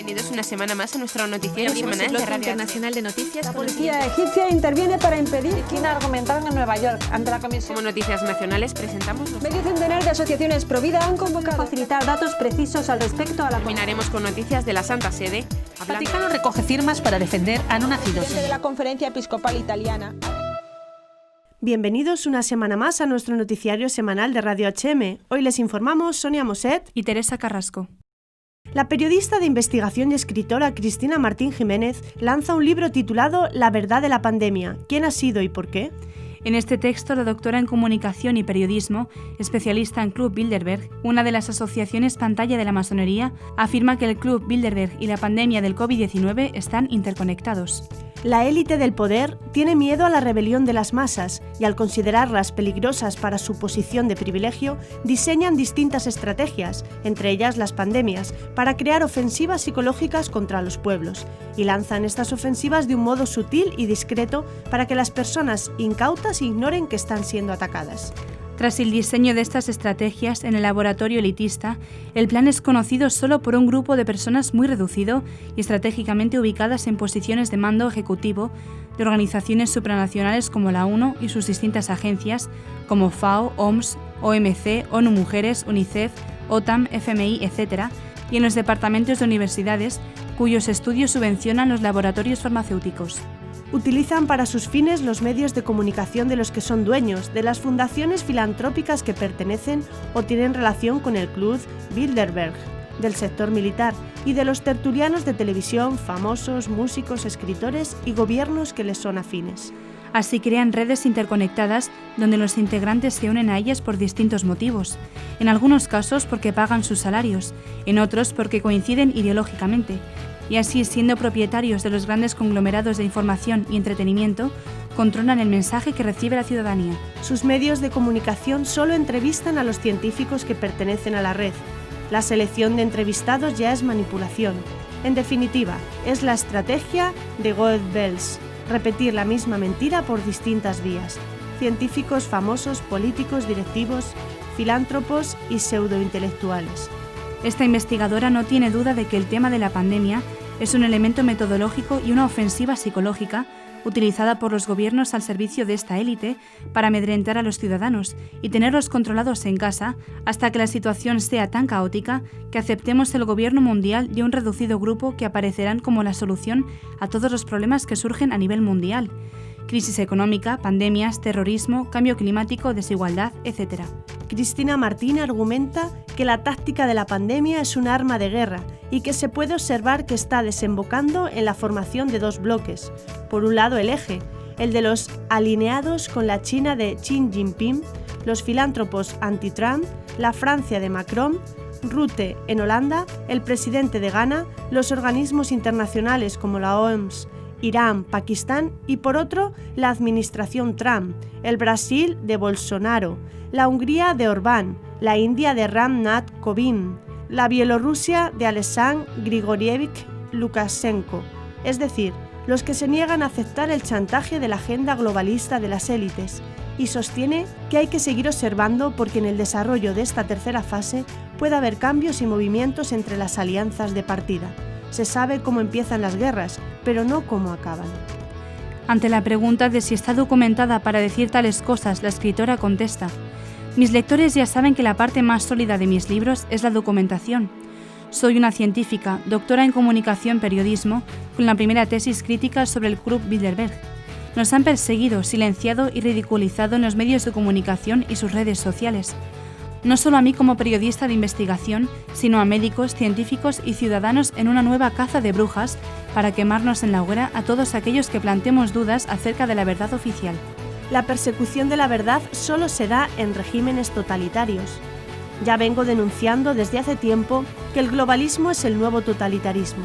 Bienvenidos una semana más a nuestro noticiero semanal de Radio Internacional de Noticias. La policía egipcia interviene para impedir que China argumentaron en Nueva York ante la comisión. Como noticias nacionales presentamos Medio centenar de asociaciones pro vida han convocado a facilitar datos precisos al respecto a la... Terminaremos con noticias de la Santa Sede. El Vaticano recoge firmas para defender a no nacidos. De la Conferencia Episcopal Italiana. Bienvenidos una semana más a nuestro noticiario semanal de Radio HM. Hoy les informamos Sonia Moset y Teresa Carrasco. La periodista de investigación y escritora Cristina Martín Jiménez lanza un libro titulado La verdad de la pandemia. ¿Quién ha sido y por qué? En este texto, la doctora en Comunicación y Periodismo, especialista en Club Bilderberg, una de las asociaciones pantalla de la masonería, afirma que el Club Bilderberg y la pandemia del COVID-19 están interconectados. La élite del poder tiene miedo a la rebelión de las masas y al considerarlas peligrosas para su posición de privilegio, diseñan distintas estrategias, entre ellas las pandemias, para crear ofensivas psicológicas contra los pueblos, y lanzan estas ofensivas de un modo sutil y discreto para que las personas incautas ignoren que están siendo atacadas. Tras el diseño de estas estrategias en el laboratorio elitista, el plan es conocido solo por un grupo de personas muy reducido y estratégicamente ubicadas en posiciones de mando ejecutivo de organizaciones supranacionales como la ONU y sus distintas agencias, como FAO, OMS, OMC, ONU Mujeres, UNICEF, OTAN, FMI, etc., y en los departamentos de universidades, cuyos estudios subvencionan los laboratorios farmacéuticos. Utilizan para sus fines los medios de comunicación de los que son dueños, de las fundaciones filantrópicas que pertenecen o tienen relación con el Club Bilderberg, del sector militar y de los tertulianos de televisión, famosos, músicos, escritores y gobiernos que les son afines. Así crean redes interconectadas donde los integrantes se unen a ellas por distintos motivos, en algunos casos porque pagan sus salarios, en otros porque coinciden ideológicamente, y así, siendo propietarios de los grandes conglomerados de información y entretenimiento, controlan el mensaje que recibe la ciudadanía. Sus medios de comunicación solo entrevistan a los científicos que pertenecen a la red. La selección de entrevistados ya es manipulación. En definitiva, es la estrategia de Goebbels, repetir la misma mentira por distintas vías. Científicos famosos, políticos, directivos, filántropos y pseudointelectuales. Esta investigadora no tiene duda de que el tema de la pandemia es un elemento metodológico y una ofensiva psicológica utilizada por los gobiernos al servicio de esta élite para amedrentar a los ciudadanos y tenerlos controlados en casa hasta que la situación sea tan caótica que aceptemos el gobierno mundial y un reducido grupo que aparecerán como la solución a todos los problemas que surgen a nivel mundial: crisis económica, pandemias, terrorismo, cambio climático, desigualdad, etc. Cristina Martín argumenta que la táctica de la pandemia es un arma de guerra y que se puede observar que está desembocando en la formación de dos bloques. Por un lado, el eje, el de los alineados con la China de Xi Jinping, los filántropos anti-Trump, la Francia de Macron, Rutte en Holanda, el presidente de Ghana, los organismos internacionales como la OMS, Irán, Pakistán y, por otro, la administración Trump, el Brasil de Bolsonaro, la Hungría de Orbán, la India de Ram Nath Kovind, la Bielorrusia de Alexander Grigorievich Lukashenko, es decir, los que se niegan a aceptar el chantaje de la agenda globalista de las élites, y sostiene que hay que seguir observando porque en el desarrollo de esta tercera fase puede haber cambios y movimientos entre las alianzas de partida. Se sabe cómo empiezan las guerras, pero no cómo acaban. Ante la pregunta de si está documentada para decir tales cosas, la escritora contesta: mis lectores ya saben que la parte más sólida de mis libros es la documentación. Soy una científica, doctora en comunicación periodismo, con la primera tesis crítica sobre el Club Bilderberg. Nos han perseguido, silenciado y ridiculizado en los medios de comunicación y sus redes sociales. No solo a mí como periodista de investigación, sino a médicos, científicos y ciudadanos en una nueva caza de brujas para quemarnos en la hoguera a todos aquellos que planteemos dudas acerca de la verdad oficial. La persecución de la verdad solo se da en regímenes totalitarios. Ya vengo denunciando desde hace tiempo que el globalismo es el nuevo totalitarismo.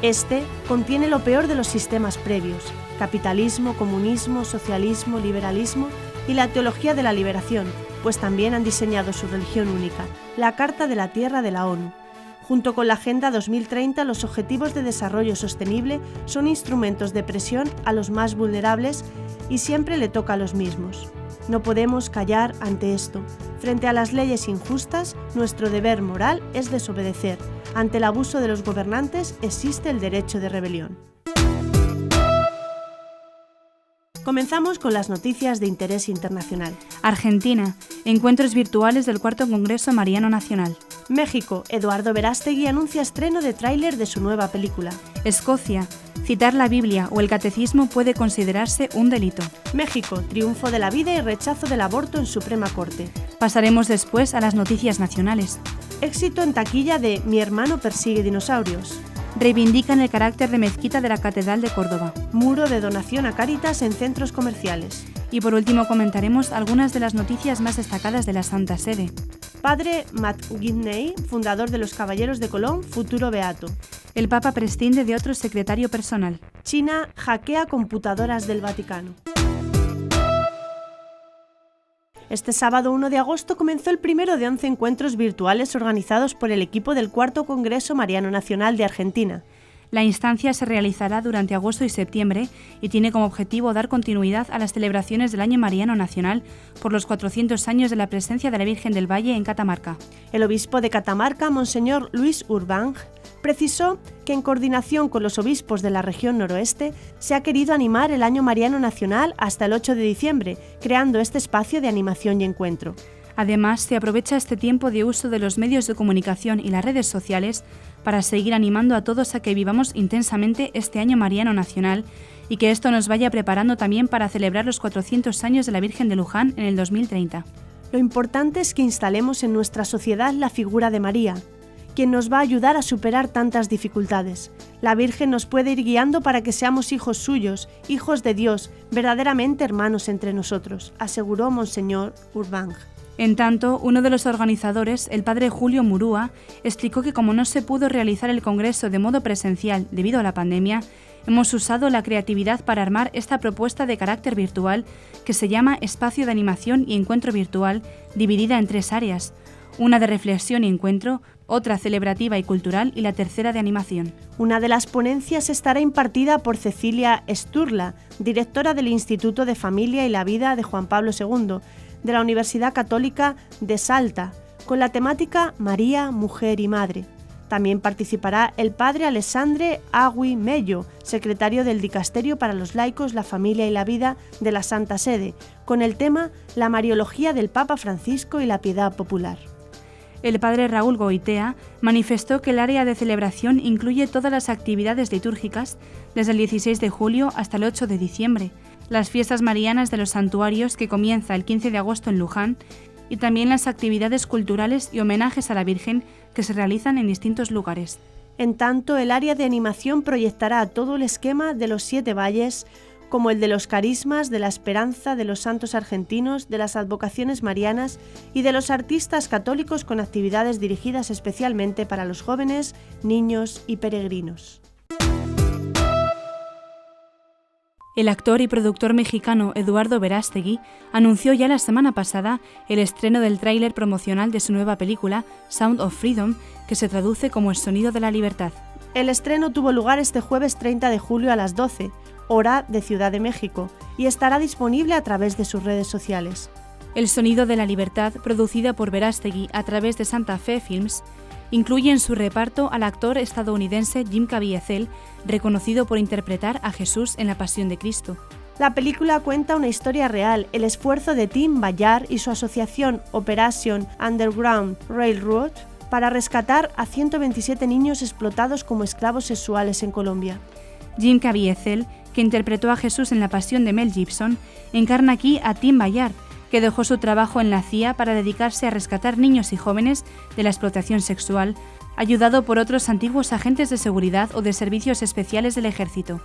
Este contiene lo peor de los sistemas previos: capitalismo, comunismo, socialismo, liberalismo y la teología de la liberación, pues también han diseñado su religión única, la Carta de la Tierra de la ONU. Junto con la Agenda 2030, los Objetivos de Desarrollo Sostenible son instrumentos de presión a los más vulnerables y siempre le toca a los mismos. No podemos callar ante esto. Frente a las leyes injustas, nuestro deber moral es desobedecer. Ante el abuso de los gobernantes existe el derecho de rebelión. Comenzamos con las noticias de interés internacional. Argentina. Encuentros virtuales del Cuarto Congreso Mariano Nacional. México. Eduardo Verástegui anuncia estreno de tráiler de su nueva película. Escocia. Citar la Biblia o el catecismo puede considerarse un delito. México. Triunfo de la vida y rechazo del aborto en Suprema Corte. Pasaremos después a las noticias nacionales. Éxito en taquilla de Mi hermano persigue dinosaurios. Reivindican el carácter de mezquita de la Catedral de Córdoba. Muro de donación a Cáritas en centros comerciales. Y por último comentaremos algunas de las noticias más destacadas de la Santa Sede. Padre Matt Guiney, fundador de los Caballeros de Colón, futuro beato. El Papa prescinde de otro secretario personal. China hackea computadoras del Vaticano. Este sábado 1 de agosto comenzó el primero de 11 encuentros virtuales organizados por el equipo del Cuarto Congreso Mariano Nacional de Argentina. La instancia se realizará durante agosto y septiembre y tiene como objetivo dar continuidad a las celebraciones del Año Mariano Nacional por los 400 años de la presencia de la Virgen del Valle en Catamarca. El obispo de Catamarca, Monseñor Luis Urbán, precisó que en coordinación con los obispos de la región noroeste se ha querido animar el Año Mariano Nacional hasta el 8 de diciembre, creando este espacio de animación y encuentro. Además, se aprovecha este tiempo de uso de los medios de comunicación y las redes sociales para seguir animando a todos a que vivamos intensamente este Año Mariano Nacional y que esto nos vaya preparando también para celebrar los 400 años de la Virgen de Luján en el 2030. Lo importante es que instalemos en nuestra sociedad la figura de María, quien nos va a ayudar a superar tantas dificultades. La Virgen nos puede ir guiando para que seamos hijos suyos, hijos de Dios, verdaderamente hermanos entre nosotros, aseguró Monseñor Urbán. En tanto, uno de los organizadores, el padre Julio Murúa, explicó que como no se pudo realizar el congreso de modo presencial debido a la pandemia, hemos usado la creatividad para armar esta propuesta de carácter virtual que se llama Espacio de Animación y Encuentro Virtual, dividida en 3 áreas, una de reflexión y encuentro, otra celebrativa y cultural y la tercera de animación. Una de las ponencias estará impartida por Cecilia Sturla, directora del Instituto de Familia y la Vida de Juan Pablo II, de la Universidad Católica de Salta, con la temática María, Mujer y Madre. También participará el padre Alessandre Agui Mello, secretario del Dicasterio para los Laicos, la Familia y la Vida de la Santa Sede, con el tema La Mariología del Papa Francisco y la Piedad Popular. El padre Raúl Goitea manifestó que el área de celebración incluye todas las actividades litúrgicas desde el 16 de julio hasta el 8 de diciembre, las fiestas marianas de los santuarios que comienza el 15 de agosto en Luján y también las actividades culturales y homenajes a la Virgen que se realizan en distintos lugares. En tanto, el área de animación proyectará todo el esquema de los 7 valles, como el de los carismas, de la esperanza, de los santos argentinos, de las advocaciones marianas y de los artistas católicos con actividades dirigidas especialmente para los jóvenes, niños y peregrinos. El actor y productor mexicano Eduardo Verástegui anunció ya la semana pasada el estreno del tráiler promocional de su nueva película, Sound of Freedom, que se traduce como El sonido de la libertad. El estreno tuvo lugar este jueves 30 de julio a las 12, hora de Ciudad de México, y estará disponible a través de sus redes sociales. El sonido de la libertad, producida por Verástegui a través de Santa Fe Films, incluye en su reparto al actor estadounidense Jim Caviezel, reconocido por interpretar a Jesús en La Pasión de Cristo. La película cuenta una historia real, el esfuerzo de Tim Ballard y su asociación Operation Underground Railroad para rescatar a 127 niños explotados como esclavos sexuales en Colombia. Jim Caviezel, que interpretó a Jesús en La Pasión de Mel Gibson, encarna aquí a Tim Ballard, que dejó su trabajo en la CIA para dedicarse a rescatar niños y jóvenes de la explotación sexual, ayudado por otros antiguos agentes de seguridad o de servicios especiales del ejército.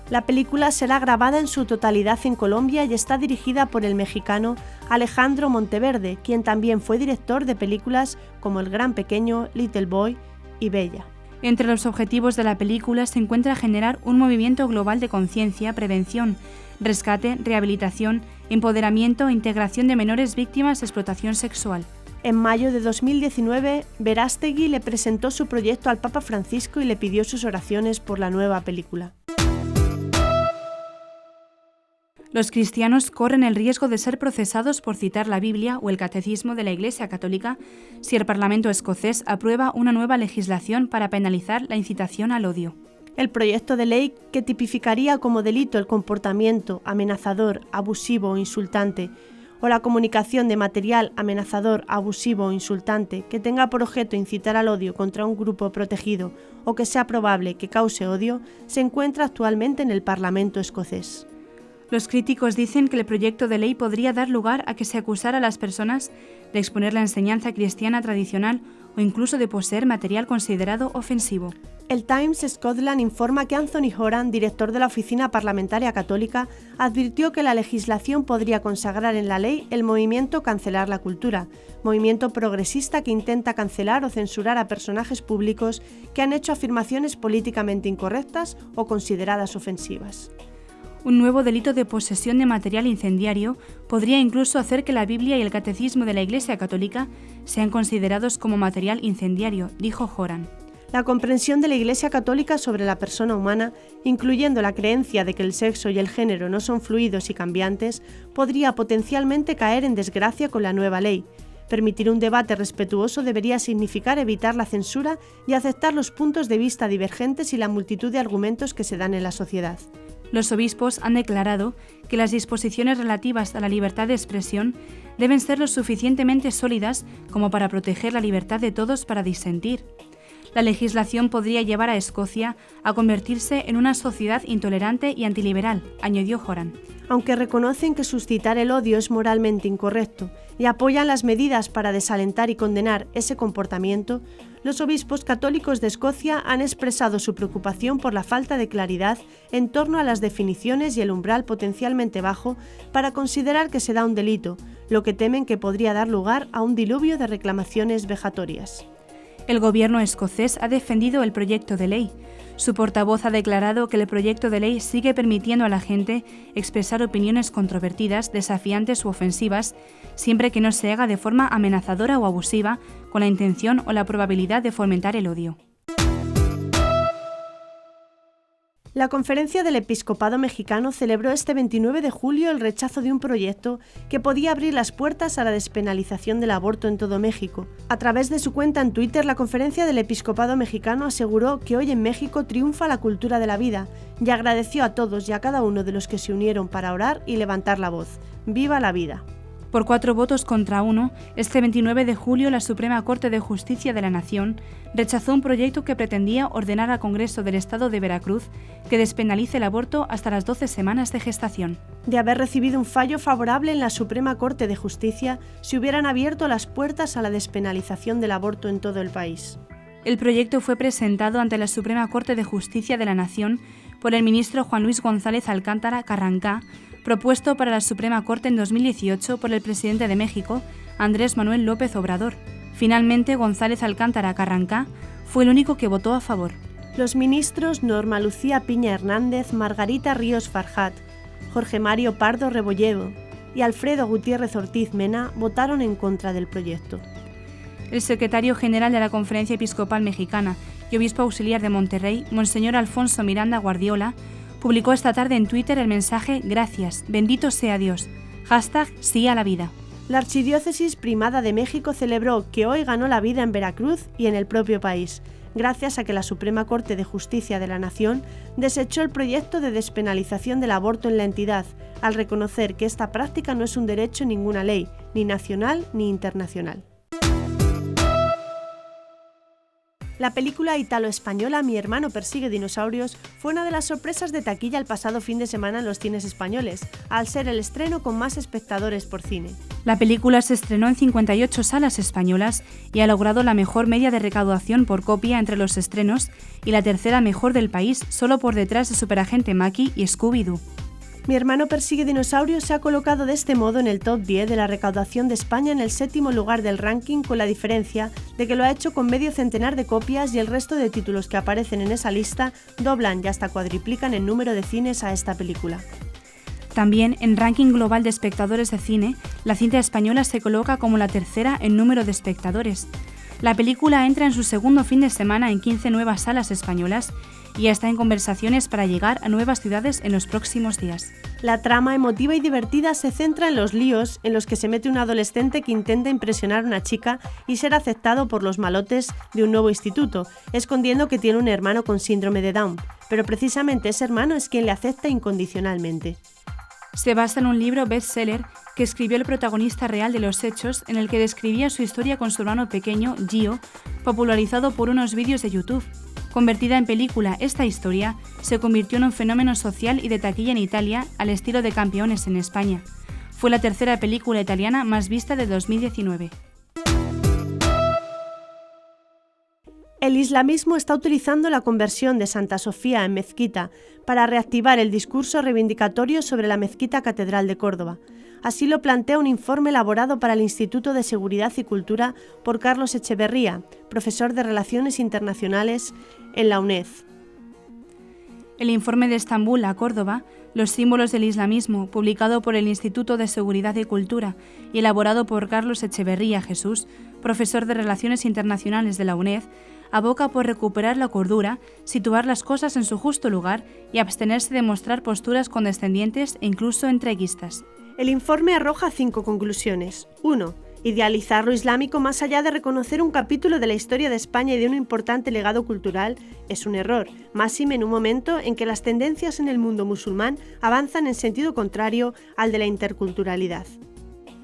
La película será grabada en su totalidad en Colombia y está dirigida por el mexicano Alejandro Monteverde, quien también fue director de películas como El Gran Pequeño, Little Boy y Bella. Entre los objetivos de la película se encuentra generar un movimiento global de conciencia, prevención, rescate, rehabilitación, empoderamiento e integración de menores víctimas de explotación sexual. En mayo de 2019, Verástegui le presentó su proyecto al Papa Francisco y le pidió sus oraciones por la nueva película. Los cristianos corren el riesgo de ser procesados por citar la Biblia o el Catecismo de la Iglesia Católica si el Parlamento escocés aprueba una nueva legislación para penalizar la incitación al odio. El proyecto de ley que tipificaría como delito el comportamiento amenazador, abusivo o insultante, o la comunicación de material amenazador, abusivo o insultante que tenga por objeto incitar al odio contra un grupo protegido o que sea probable que cause odio, se encuentra actualmente en el Parlamento escocés. Los críticos dicen que el proyecto de ley podría dar lugar a que se acusara a las personas de exponer la enseñanza cristiana tradicional o incluso de poseer material considerado ofensivo. El Times Scotland informa que Anthony Horan, director de la Oficina Parlamentaria Católica, advirtió que la legislación podría consagrar en la ley el movimiento Cancelar la Cultura, movimiento progresista que intenta cancelar o censurar a personajes públicos que han hecho afirmaciones políticamente incorrectas o consideradas ofensivas. Un nuevo delito de posesión de material incendiario podría incluso hacer que la Biblia y el Catecismo de la Iglesia Católica sean considerados como material incendiario, dijo Horan. La comprensión de la Iglesia Católica sobre la persona humana, incluyendo la creencia de que el sexo y el género no son fluidos y cambiantes, podría potencialmente caer en desgracia con la nueva ley. Permitir un debate respetuoso debería significar evitar la censura y aceptar los puntos de vista divergentes y la multitud de argumentos que se dan en la sociedad. Los obispos han declarado que las disposiciones relativas a la libertad de expresión deben ser lo suficientemente sólidas como para proteger la libertad de todos para disentir. La legislación podría llevar a Escocia a convertirse en una sociedad intolerante y antiliberal, añadió Horan. Aunque reconocen que suscitar el odio es moralmente incorrecto y apoyan las medidas para desalentar y condenar ese comportamiento, los obispos católicos de Escocia han expresado su preocupación por la falta de claridad en torno a las definiciones y el umbral potencialmente bajo para considerar que se da un delito, lo que temen que podría dar lugar a un diluvio de reclamaciones vejatorias. El gobierno escocés ha defendido el proyecto de ley. Su portavoz ha declarado que el proyecto de ley sigue permitiendo a la gente expresar opiniones controvertidas, desafiantes u ofensivas, siempre que no se haga de forma amenazadora o abusiva, con la intención o la probabilidad de fomentar el odio. La Conferencia del Episcopado Mexicano celebró este 29 de julio el rechazo de un proyecto que podía abrir las puertas a la despenalización del aborto en todo México. A través de su cuenta en Twitter, la Conferencia del Episcopado Mexicano aseguró que hoy en México triunfa la cultura de la vida y agradeció a todos y a cada uno de los que se unieron para orar y levantar la voz. ¡Viva la vida! Por 4 votos contra 1, este 29 de julio la Suprema Corte de Justicia de la Nación rechazó un proyecto que pretendía ordenar al Congreso del Estado de Veracruz que despenalice el aborto hasta las 12 semanas de gestación. De haber recibido un fallo favorable en la Suprema Corte de Justicia, se hubieran abierto las puertas a la despenalización del aborto en todo el país. El proyecto fue presentado ante la Suprema Corte de Justicia de la Nación por el ministro Juan Luis González Alcántara Carrancá, propuesto para la Suprema Corte en 2018 por el presidente de México, Andrés Manuel López Obrador. Finalmente, González Alcántara Carrancá fue el único que votó a favor. Los ministros Norma Lucía Piña Hernández, Margarita Ríos Farjat, Jorge Mario Pardo Rebolledo y Alfredo Gutiérrez Ortiz Mena votaron en contra del proyecto. El secretario general de la Conferencia Episcopal Mexicana y obispo auxiliar de Monterrey, Monseñor Alfonso Miranda Guardiola, publicó esta tarde en Twitter el mensaje «Gracias, bendito sea Dios», #sí a la vida. La Archidiócesis Primada de México celebró que hoy ganó la vida en Veracruz y en el propio país, gracias a que la Suprema Corte de Justicia de la Nación desechó el proyecto de despenalización del aborto en la entidad, al reconocer que esta práctica no es un derecho en ninguna ley, ni nacional ni internacional. La película italo-española Mi hermano persigue dinosaurios fue una de las sorpresas de taquilla el pasado fin de semana en los cines españoles, al ser el estreno con más espectadores por cine. La película se estrenó en 58 salas españolas y ha logrado la mejor media de recaudación por copia entre los estrenos y la tercera mejor del país, solo por detrás de Superagente Maki y Scooby-Doo. Mi hermano persigue dinosaurios se ha colocado de este modo en el top 10 de la recaudación de España en el 7º lugar del ranking, con la diferencia de que lo ha hecho con medio centenar de copias y el resto de títulos que aparecen en esa lista doblan y hasta cuadriplican el número de cines a esta película. También, en ranking global de espectadores de cine, la cinta española se coloca como la tercera en número de espectadores. La película entra en su segundo fin de semana en 15 nuevas salas españolas y ya está en conversaciones para llegar a nuevas ciudades en los próximos días. La trama emotiva y divertida se centra en los líos en los que se mete un adolescente que intenta impresionar a una chica y ser aceptado por los malotes de un nuevo instituto, escondiendo que tiene un hermano con síndrome de Down, pero precisamente ese hermano es quien le acepta incondicionalmente. Se basa en un libro bestseller que escribió el protagonista real de los hechos, en el que describía su historia con su hermano pequeño, Gio, popularizado por unos vídeos de YouTube. Convertida en película, esta historia se convirtió en un fenómeno social y de taquilla en Italia, al estilo de Campeones en España. Fue la tercera película italiana más vista de 2019. El islamismo está utilizando la conversión de Santa Sofía en mezquita para reactivar el discurso reivindicatorio sobre la mezquita catedral de Córdoba. Así lo plantea un informe elaborado para el Instituto de Seguridad y Cultura por Carlos Echeverría, profesor de Relaciones Internacionales en la UNED. El informe de Estambul a Córdoba, los símbolos del islamismo, publicado por el Instituto de Seguridad y Cultura y elaborado por Carlos Echeverría Jesús, profesor de Relaciones Internacionales de la UNED, aboca por recuperar la cordura, situar las cosas en su justo lugar y abstenerse de mostrar posturas condescendientes e incluso entreguistas. El informe arroja 5 conclusiones. 1. Idealizar lo islámico más allá de reconocer un capítulo de la historia de España y de un importante legado cultural es un error, máxime en un momento en que las tendencias en el mundo musulmán avanzan en sentido contrario al de la interculturalidad.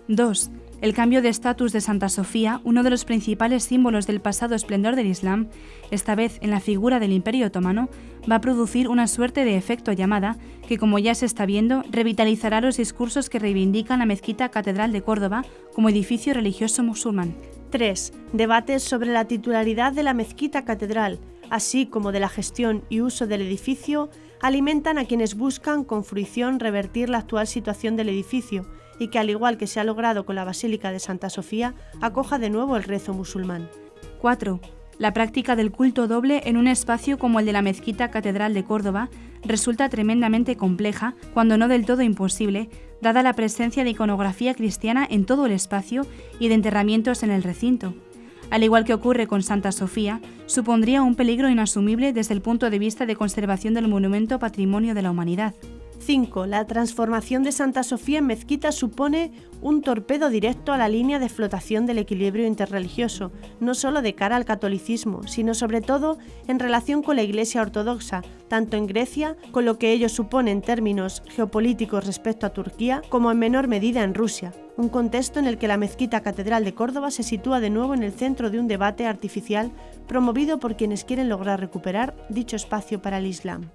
2. El cambio de estatus de Santa Sofía, uno de los principales símbolos del pasado esplendor del Islam, esta vez en la figura del Imperio Otomano, va a producir una suerte de efecto llamada que, como ya se está viendo, revitalizará los discursos que reivindican la mezquita Catedral de Córdoba como edificio religioso musulmán. 3. Debates sobre la titularidad de la mezquita catedral, así como de la gestión y uso del edificio, alimentan a quienes buscan con fruición revertir la actual situación del edificio y que, al igual que se ha logrado con la Basílica de Santa Sofía, acoja de nuevo el rezo musulmán. 4. La práctica del culto doble en un espacio como el de la Mezquita Catedral de Córdoba resulta tremendamente compleja, cuando no del todo imposible, dada la presencia de iconografía cristiana en todo el espacio y de enterramientos en el recinto. Al igual que ocurre con Santa Sofía, supondría un peligro inasumible desde el punto de vista de conservación del monumento Patrimonio de la Humanidad. 5. La transformación de Santa Sofía en mezquita supone un torpedo directo a la línea de flotación del equilibrio interreligioso, no solo de cara al catolicismo, sino sobre todo en relación con la Iglesia ortodoxa, tanto en Grecia, con lo que ello supone en términos geopolíticos respecto a Turquía, como en menor medida en Rusia, un contexto en el que la mezquita Catedral de Córdoba se sitúa de nuevo en el centro de un debate artificial promovido por quienes quieren lograr recuperar dicho espacio para el Islam.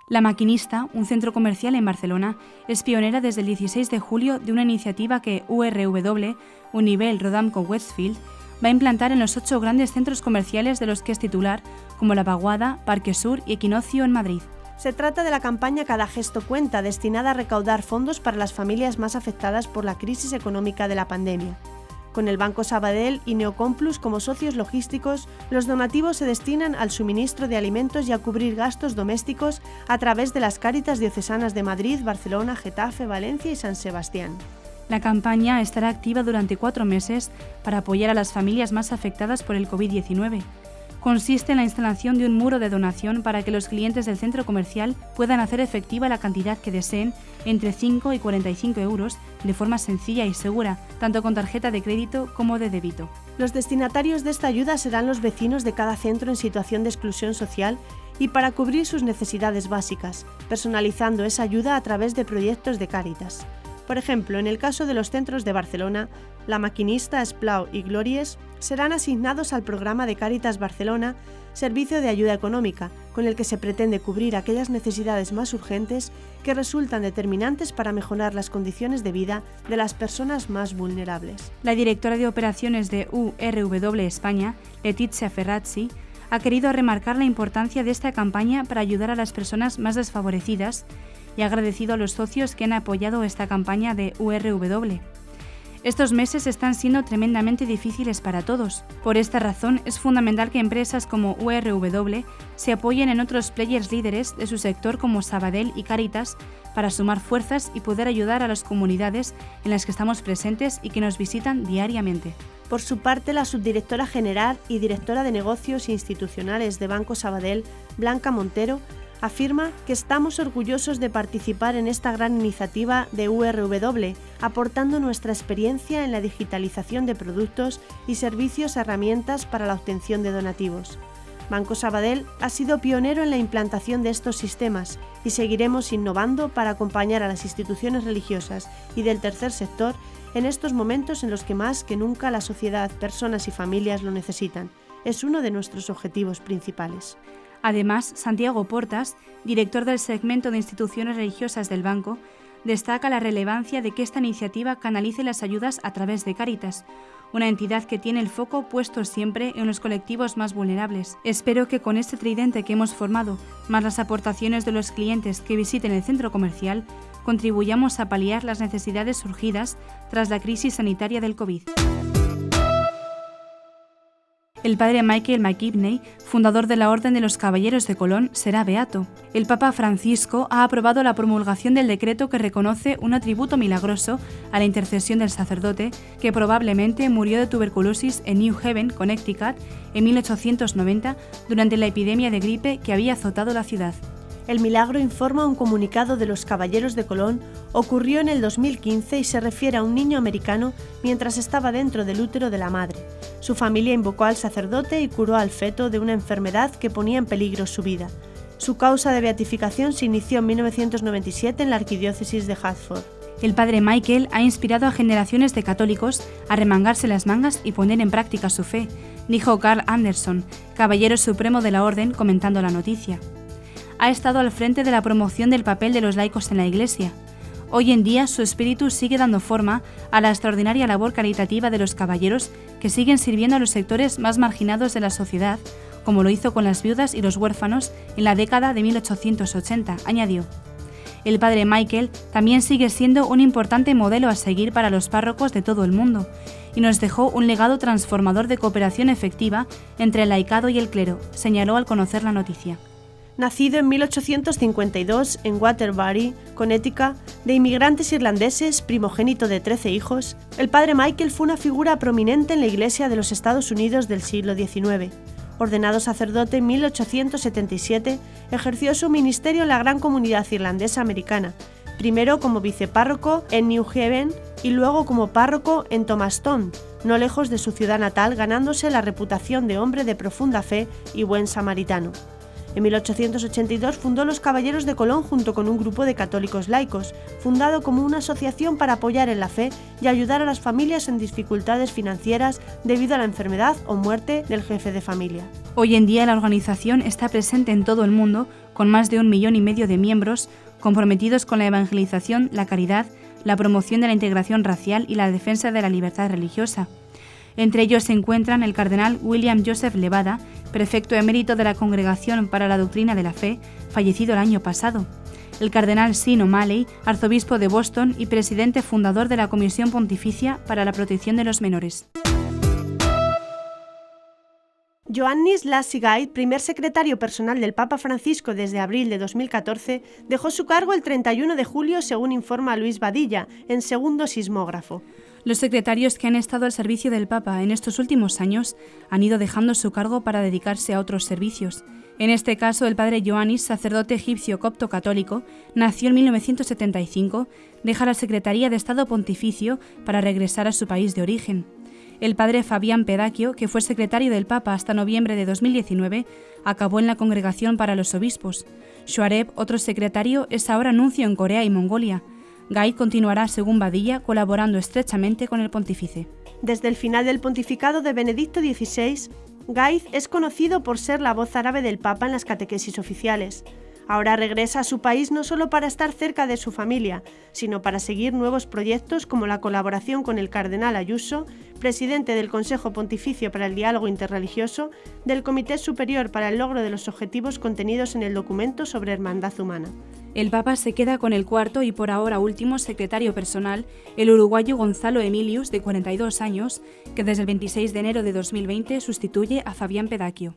La Maquinista, un centro comercial en Barcelona, es pionera desde el 16 de julio de una iniciativa que URW, Unibail Rodamco Westfield, va a implantar en los 8 grandes centros comerciales de los que es titular, como La Vaguada, Parque Sur y Equinoccio en Madrid. Se trata de la campaña Cada Gesto Cuenta, destinada a recaudar fondos para las familias más afectadas por la crisis económica de la pandemia. Con el Banco Sabadell y Neocomplus como socios logísticos, los donativos se destinan al suministro de alimentos y a cubrir gastos domésticos a través de las Cáritas diocesanas de Madrid, Barcelona, Getafe, Valencia y San Sebastián. La campaña estará activa durante 4 meses para apoyar a las familias más afectadas por el COVID-19. Consiste en la instalación de un muro de donación para que los clientes del centro comercial puedan hacer efectiva la cantidad que deseen, entre 5 y 45 euros, de forma sencilla y segura, tanto con tarjeta de crédito como de débito. Los destinatarios de esta ayuda serán los vecinos de cada centro en situación de exclusión social y para cubrir sus necesidades básicas, personalizando esa ayuda a través de proyectos de Cáritas. Por ejemplo, en el caso de los centros de Barcelona, La Maquinista, Esplau y Glories serán asignados al programa de Cáritas Barcelona, servicio de ayuda económica, con el que se pretende cubrir aquellas necesidades más urgentes que resultan determinantes para mejorar las condiciones de vida de las personas más vulnerables. La directora de operaciones de URW España, Letizia Ferrazzi, ha querido remarcar la importancia de esta campaña para ayudar a las personas más desfavorecidas y ha agradecido a los socios que han apoyado esta campaña de URW. Estos meses están siendo tremendamente difíciles para todos. Por esta razón, es fundamental que empresas como URW se apoyen en otros players líderes de su sector como Sabadell y Cáritas para sumar fuerzas y poder ayudar a las comunidades en las que estamos presentes y que nos visitan diariamente. Por su parte, la subdirectora general y directora de Negocios Institucionales de Banco Sabadell, Blanca Montero, afirma que estamos orgullosos de participar en esta gran iniciativa de URW, aportando nuestra experiencia en la digitalización de productos y servicios herramientas para la obtención de donativos. Banco Sabadell ha sido pionero en la implantación de estos sistemas y seguiremos innovando para acompañar a las instituciones religiosas y del tercer sector en estos momentos en los que más que nunca la sociedad, personas y familias lo necesitan. Es uno de nuestros objetivos principales. Además, Santiago Portas, director del segmento de instituciones religiosas del banco, destaca la relevancia de que esta iniciativa canalice las ayudas a través de Cáritas, una entidad que tiene el foco puesto siempre en los colectivos más vulnerables. Espero que con este tridente que hemos formado, más las aportaciones de los clientes que visiten el centro comercial, contribuyamos a paliar las necesidades surgidas tras la crisis sanitaria del COVID. El padre Michael McGivney, fundador de la Orden de los Caballeros de Colón, será beato. El Papa Francisco ha aprobado la promulgación del decreto que reconoce un atributo milagroso a la intercesión del sacerdote que probablemente murió de tuberculosis en New Haven, Connecticut, en 1890 durante la epidemia de gripe que había azotado la ciudad. El milagro, informa un comunicado de los Caballeros de Colón, ocurrió en el 2015 y se refiere a un niño americano mientras estaba dentro del útero de la madre. Su familia invocó al sacerdote y curó al feto de una enfermedad que ponía en peligro su vida. Su causa de beatificación se inició en 1997 en la arquidiócesis de Hartford. El padre Michael ha inspirado a generaciones de católicos a remangarse las mangas y poner en práctica su fe, dijo Carl Anderson, caballero supremo de la orden, comentando la noticia. Ha estado al frente de la promoción del papel de los laicos en la Iglesia. Hoy en día su espíritu sigue dando forma a la extraordinaria labor caritativa de los caballeros que siguen sirviendo a los sectores más marginados de la sociedad, como lo hizo con las viudas y los huérfanos en la década de 1880, añadió. El padre Michael también sigue siendo un importante modelo a seguir para los párrocos de todo el mundo y nos dejó un legado transformador de cooperación efectiva entre el laicado y el clero, señaló al conocer la noticia. Nacido en 1852 en Waterbury, Connecticut, de inmigrantes irlandeses, primogénito de 13 hijos, el padre Michael fue una figura prominente en la Iglesia de los Estados Unidos del siglo XIX. Ordenado sacerdote en 1877, ejerció su ministerio en la gran comunidad irlandesa americana, primero como vicepárroco en New Haven y luego como párroco en Thomastown, no lejos de su ciudad natal, ganándose la reputación de hombre de profunda fe y buen samaritano. En 1882 fundó los Caballeros de Colón junto con un grupo de católicos laicos, fundado como una asociación para apoyar en la fe y ayudar a las familias en dificultades financieras debido a la enfermedad o muerte del jefe de familia. Hoy en día la organización está presente en todo el mundo, con más de 1,5 millones de miembros, comprometidos con la evangelización, la caridad, la promoción de la integración racial y la defensa de la libertad religiosa. Entre ellos se encuentran el cardenal William Joseph Levada, prefecto emérito de la Congregación para la Doctrina de la Fe, fallecido el año pasado, el cardenal Sean O'Malley, arzobispo de Boston y presidente fundador de la Comisión Pontificia para la Protección de los Menores. Ioannis Lassigai, primer secretario personal del Papa Francisco desde abril de 2014, dejó su cargo el 31 de julio, según informa Luis Badilla, en Segundo Sismógrafo. Los secretarios que han estado al servicio del Papa en estos últimos años han ido dejando su cargo para dedicarse a otros servicios. En este caso, el padre Ioannis, sacerdote egipcio copto católico, nació en 1975, deja la Secretaría de Estado Pontificio para regresar a su país de origen. El padre Fabián Pedacchio, que fue secretario del Papa hasta noviembre de 2019, acabó en la Congregación para los Obispos. Shoareb, otro secretario, es ahora nuncio en Corea y Mongolia. Gai continuará, según Badilla, colaborando estrechamente con el pontífice. Desde el final del pontificado de Benedicto XVI, Gai es conocido por ser la voz árabe del Papa en las catequesis oficiales. Ahora regresa a su país no solo para estar cerca de su familia, sino para seguir nuevos proyectos como la colaboración con el cardenal Ayuso, presidente del Consejo Pontificio para el Diálogo Interreligioso, del Comité Superior para el Logro de los Objetivos contenidos en el documento sobre hermandad humana. El Papa se queda con el cuarto y por ahora último secretario personal, el uruguayo Gonzalo Emilius, de 42 años, que desde el 26 de enero de 2020 sustituye a Fabián Pedacchio.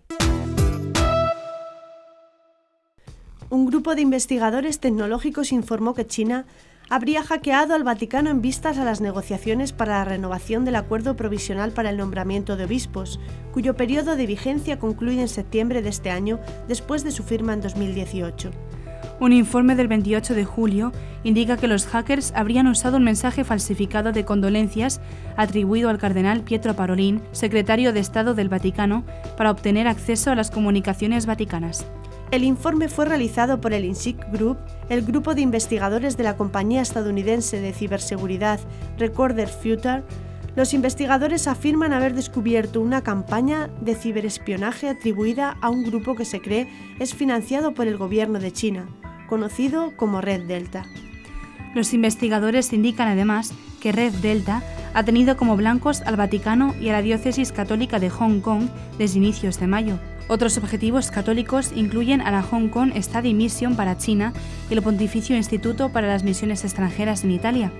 Un grupo de investigadores tecnológicos informó que China habría hackeado al Vaticano en vistas a las negociaciones para la renovación del acuerdo provisional para el nombramiento de obispos, cuyo periodo de vigencia concluye en septiembre de este año, después de su firma en 2018. Un informe del 28 de julio indica que los hackers habrían usado un mensaje falsificado de condolencias atribuido al cardenal Pietro Parolin, secretario de Estado del Vaticano, para obtener acceso a las comunicaciones vaticanas. El informe fue realizado por el InSight Group, el grupo de investigadores de la compañía estadounidense de ciberseguridad Recorder Future. Los investigadores afirman haber descubierto una campaña de ciberespionaje atribuida a un grupo que se cree es financiado por el gobierno de China, conocido como Red Delta. Los investigadores indican además que Red Delta ha tenido como blancos al Vaticano y a la diócesis católica de Hong Kong desde inicios de mayo. Otros objetivos católicos incluyen a la Hong Kong Study Mission para China y el Pontificio Instituto para las Misiones Extranjeras en Italia.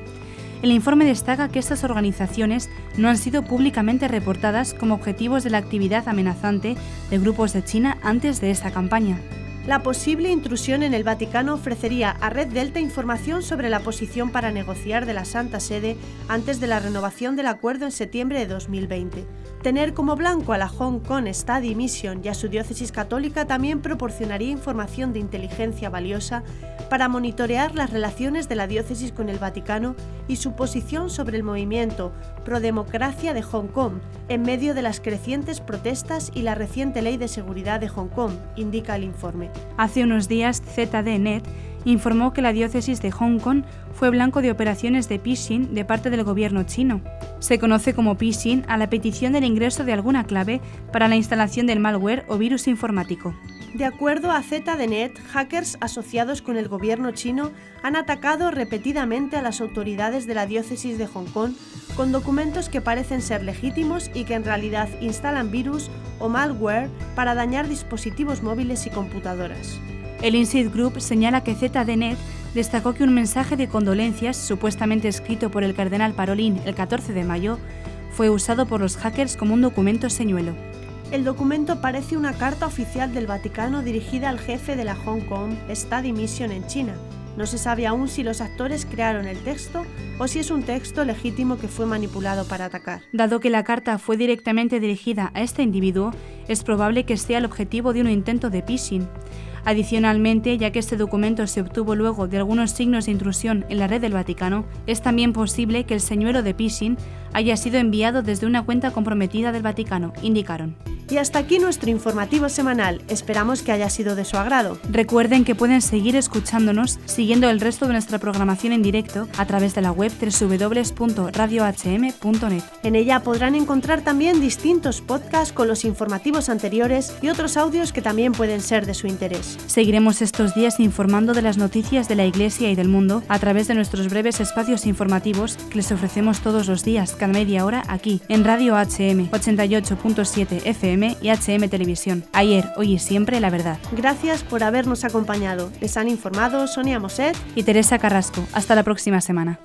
El informe destaca que estas organizaciones no han sido públicamente reportadas como objetivos de la actividad amenazante de grupos de China antes de esta campaña. La posible intrusión en el Vaticano ofrecería a Red Delta información sobre la posición para negociar de la Santa Sede antes de la renovación del acuerdo en septiembre de 2020. Tener como blanco a la Hong Kong Study Mission y a su diócesis católica también proporcionaría información de inteligencia valiosa para monitorear las relaciones de la diócesis con el Vaticano y su posición sobre el movimiento pro-democracia de Hong Kong, en medio de las crecientes protestas y la reciente ley de seguridad de Hong Kong, indica el informe. Hace unos días, ZDNet informó que la diócesis de Hong Kong fue blanco de operaciones de phishing de parte del gobierno chino. Se conoce como phishing a la petición del ingreso de alguna clave para la instalación del malware o virus informático. De acuerdo a ZDNet, hackers asociados con el gobierno chino han atacado repetidamente a las autoridades de la diócesis de Hong Kong con documentos que parecen ser legítimos y que en realidad instalan virus o malware para dañar dispositivos móviles y computadoras. El InSight Group señala que ZDNet destacó que un mensaje de condolencias, supuestamente escrito por el cardenal Parolin el 14 de mayo, fue usado por los hackers como un documento señuelo. El documento parece una carta oficial del Vaticano dirigida al jefe de la Hong Kong Study Mission en China. No se sabe aún si los actores crearon el texto o si es un texto legítimo que fue manipulado para atacar. Dado que la carta fue directamente dirigida a este individuo, es probable que sea el objetivo de un intento de phishing. Adicionalmente, ya que este documento se obtuvo luego de algunos signos de intrusión en la red del Vaticano, es también posible que el señuelo de phishing haya sido enviado desde una cuenta comprometida del Vaticano, indicaron. Y hasta aquí nuestro informativo semanal. Esperamos que haya sido de su agrado. Recuerden que pueden seguir escuchándonos siguiendo el resto de nuestra programación en directo a través de la web www.radiohm.net. En ella podrán encontrar también distintos podcasts con los informativos anteriores y otros audios que también pueden ser de su interés. Seguiremos estos días informando de las noticias de la Iglesia y del mundo a través de nuestros breves espacios informativos que les ofrecemos todos los días, cada media hora, aquí, en Radio HM 88.7 FM y HM Televisión. Ayer, hoy y siempre, la verdad. Gracias por habernos acompañado. Les han informado Sonia Moset y Teresa Carrasco. Hasta la próxima semana.